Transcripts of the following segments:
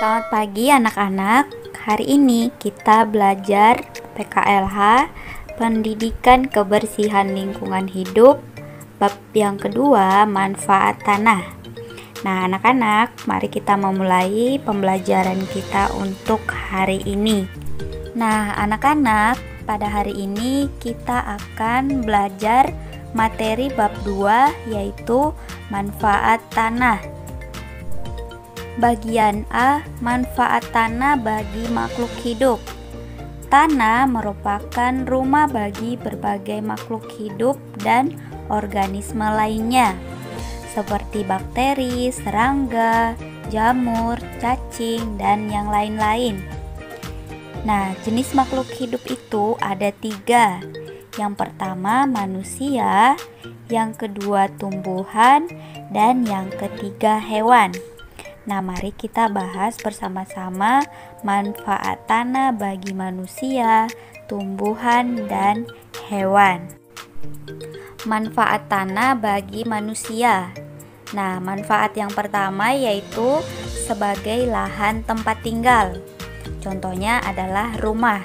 Selamat pagi anak-anak. Hari ini kita belajar PKLH, Pendidikan Kebersihan Lingkungan Hidup, bab yang kedua, manfaat tanah. Nah anak-anak, mari kita memulai pembelajaran kita untuk hari ini. Nah anak-anak, pada hari ini kita akan belajar materi bab 2, yaitu manfaat tanah. Bagian A, manfaat tanah bagi makhluk hidup. Tanah merupakan rumah bagi berbagai makhluk hidup dan organisme lainnya, seperti bakteri, serangga, jamur, cacing, dan yang lain-lain. Nah, jenis makhluk hidup itu ada 3. Yang pertama manusia, yang kedua tumbuhan, dan yang ketiga hewan. Nah, mari kita bahas bersama-sama manfaat tanah bagi manusia, tumbuhan, dan hewan. Manfaat tanah bagi manusia. Nah, manfaat yang pertama yaitu sebagai lahan tempat tinggal. Contohnya adalah rumah.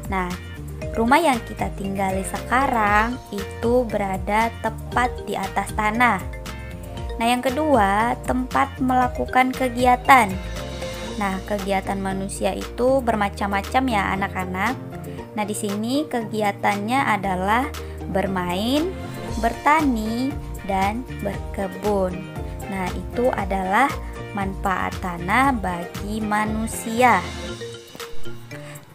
Nah, rumah yang kita tinggali sekarang itu berada tepat di atas tanah. Nah, yang kedua, tempat melakukan kegiatan. Nah, kegiatan manusia itu bermacam-macam ya, anak-anak. Nah, di sini kegiatannya adalah bermain, bertani, dan berkebun. Nah, itu adalah manfaat tanah bagi manusia.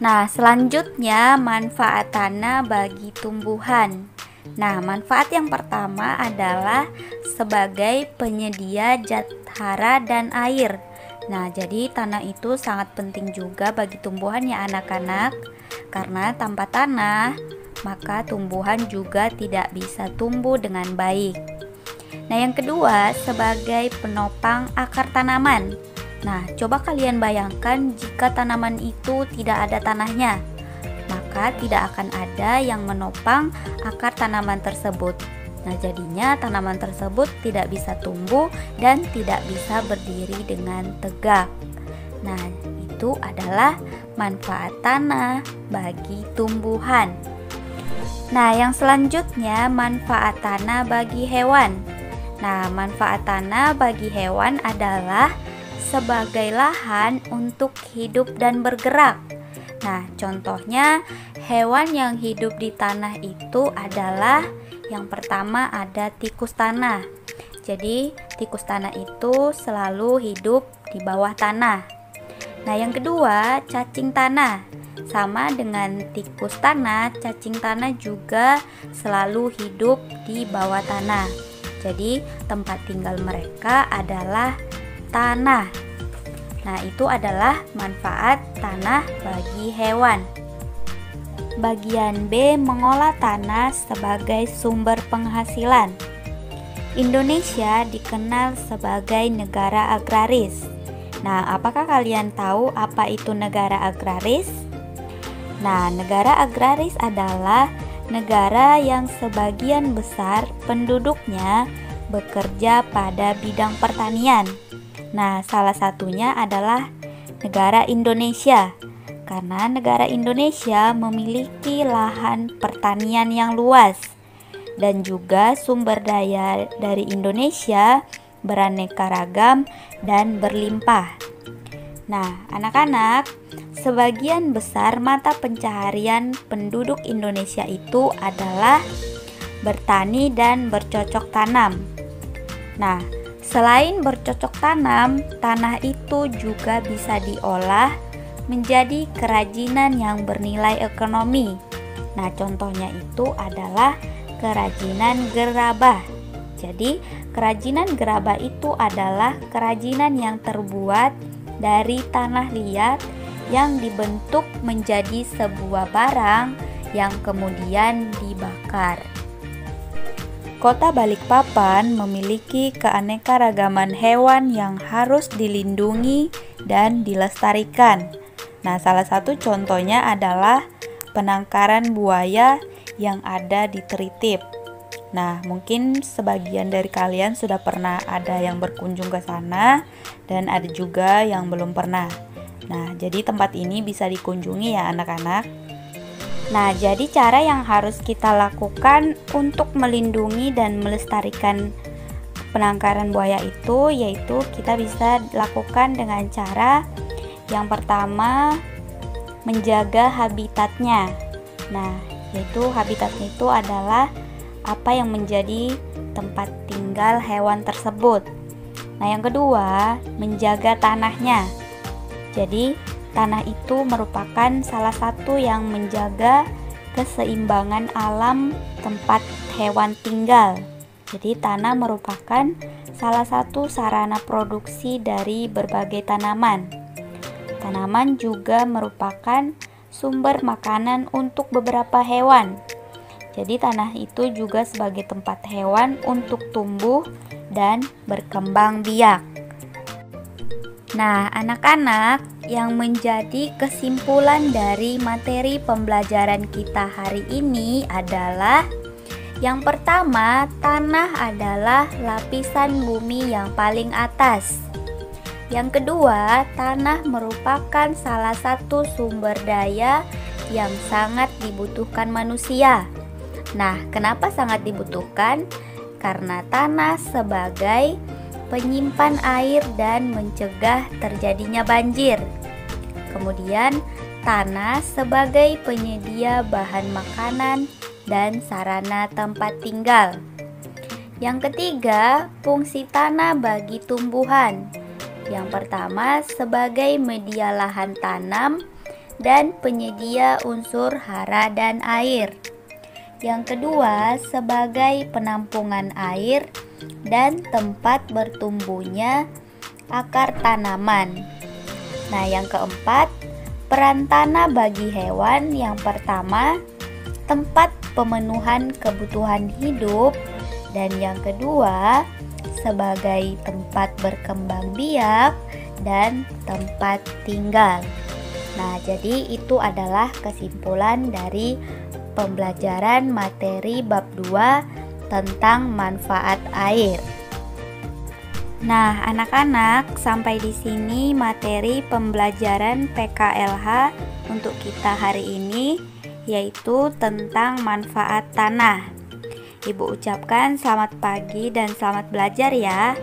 Nah, selanjutnya manfaat tanah bagi tumbuhan. Nah, manfaat yang pertama adalah sebagai penyedia zat hara dan air. Nah, jadi tanah itu sangat penting juga bagi tumbuhan ya anak-anak. Karena tanpa tanah, maka tumbuhan juga tidak bisa tumbuh dengan baik. Nah, yang kedua sebagai penopang akar tanaman. Nah, coba kalian bayangkan jika tanaman itu tidak ada tanahnya, maka tidak akan ada yang menopang akar tanaman tersebut. Nah, jadinya tanaman tersebut tidak bisa tumbuh dan tidak bisa berdiri dengan tegak. Nah, itu adalah manfaat tanah bagi tumbuhan. Nah, yang selanjutnya manfaat tanah bagi hewan. Nah, manfaat tanah bagi hewan adalah sebagai lahan untuk hidup dan bergerak. Nah, contohnya hewan yang hidup di tanah itu adalah yang pertama ada tikus tanah. Jadi, tikus tanah itu selalu hidup di bawah tanah. Nah, yang kedua, cacing tanah. Sama dengan tikus tanah, cacing tanah juga selalu hidup di bawah tanah. Jadi, tempat tinggal mereka adalah tanah. Nah, itu adalah manfaat tanah bagi hewan. Bagian B, mengolah tanah sebagai sumber penghasilan. Indonesia dikenal sebagai negara agraris. Nah, apakah kalian tahu apa itu negara agraris? Nah, negara agraris adalah negara yang sebagian besar penduduknya bekerja pada bidang pertanian. Nah, salah satunya adalah negara Indonesia. Karena negara Indonesia memiliki lahan pertanian yang luas dan juga sumber daya dari Indonesia beraneka ragam dan berlimpah. Nah, anak-anak, sebagian besar mata pencaharian penduduk Indonesia itu adalah bertani dan bercocok tanam. Nah, selain bercocok tanam, tanah itu juga bisa diolah menjadi kerajinan yang bernilai ekonomi. Nah, contohnya itu adalah kerajinan gerabah. Jadi, kerajinan gerabah itu adalah kerajinan yang terbuat dari tanah liat yang dibentuk menjadi sebuah barang yang kemudian dibakar. Kota Balikpapan memiliki keanekaragaman hewan yang harus dilindungi dan dilestarikan. Nah, salah satu contohnya adalah penangkaran buaya yang ada di Tritip. Nah, mungkin sebagian dari kalian sudah pernah ada yang berkunjung ke sana dan ada juga yang belum pernah. Nah, jadi tempat ini bisa dikunjungi ya anak-anak. Nah, jadi cara yang harus kita lakukan untuk melindungi dan melestarikan penangkaran buaya itu yaitu kita bisa lakukan dengan cara yang pertama menjaga habitatnya. Nah, yaitu habitatnya itu adalah apa yang menjadi tempat tinggal hewan tersebut. Nah, yang kedua, menjaga tanahnya. Jadi, tanah itu merupakan salah satu yang menjaga keseimbangan alam tempat hewan tinggal. Jadi, tanah merupakan salah satu sarana produksi dari berbagai tanaman. Tanaman juga merupakan sumber makanan untuk beberapa hewan. Jadi tanah itu juga sebagai tempat hewan untuk tumbuh dan berkembang biak. Nah, anak-anak, yang menjadi kesimpulan dari materi pembelajaran kita hari ini adalah yang pertama, tanah adalah lapisan bumi yang paling atas. Yang kedua, tanah merupakan salah satu sumber daya yang sangat dibutuhkan manusia. Nah, kenapa sangat dibutuhkan? Karena tanah sebagai penyimpan air dan mencegah terjadinya banjir. Kemudian, tanah sebagai penyedia bahan makanan dan sarana tempat tinggal. Yang ketiga, fungsi tanah bagi tumbuhan. Yang pertama, sebagai media lahan tanam dan penyedia unsur hara dan air. Yang kedua, sebagai penampungan air dan tempat bertumbuhnya akar tanaman. Nah, yang keempat, peran tanah bagi hewan. Yang pertama, tempat pemenuhan kebutuhan hidup, dan yang kedua, sebagai tempat berkembang biak dan tempat tinggal. Nah, jadi itu adalah kesimpulan dari pembelajaran materi bab 2 tentang manfaat air. Nah, anak-anak, sampai di sini materi pembelajaran PKLH untuk kita hari ini, yaitu tentang manfaat tanah. Ibu ucapkan selamat pagi dan selamat belajar ya.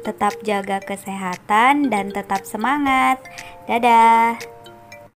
Tetap jaga kesehatan dan tetap semangat. Dadah.